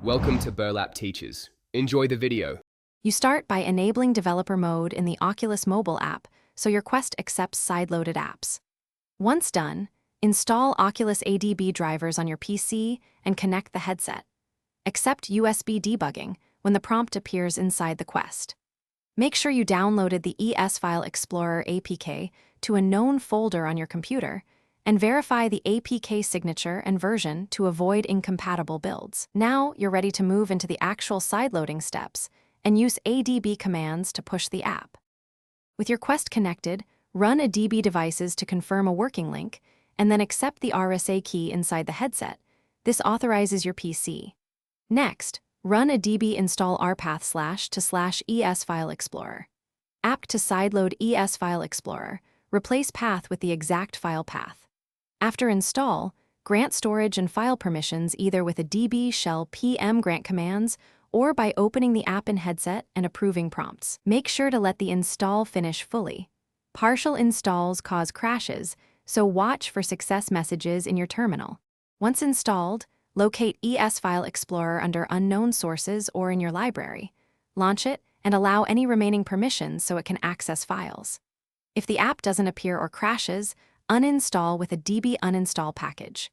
Welcome to Burlap Teachers. Enjoy the video. You start by enabling developer mode in the Oculus mobile app so your Quest accepts side-loaded apps. Once done, install Oculus ADB drivers on your PC and connect the headset. Accept USB debugging when the prompt appears inside the Quest. Make sure you downloaded the ES File Explorer APK to a known folder on your computer and verify the APK signature and version to avoid incompatible builds. Now you're ready to move into the actual side-loading steps and use ADB commands to push the app. With your Quest connected, run a DB devices to confirm a working link, and then accept the RSA key inside the headset. This authorizes your PC. Next, run a DB install rpath/to/ES File Explorer. Apt to sideload ES File Explorer, replace path with the exact file path. After install, grant storage and file permissions either with a DB shell PM grant commands or by opening the app in headset and approving prompts. Make sure to let the install finish fully. Partial installs cause crashes, so watch for success messages in your terminal. Once installed, locate ES File Explorer under Unknown Sources or in your library. Launch it and allow any remaining permissions so it can access files. If the app doesn't appear or crashes, uninstall with a DB uninstall package.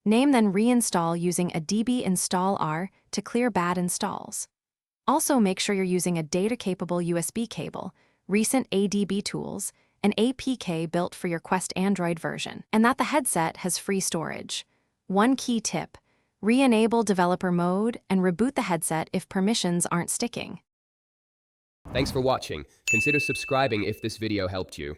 Name then reinstall using a DB install R to clear bad installs. Also make sure you're using a data-capable USB cable, recent ADB tools, an APK built for your Quest Android version, and that the headset has free storage. One key tip: re-enable developer mode and reboot the headset if permissions aren't sticking. Thanks for watching. Consider subscribing if this video helped you.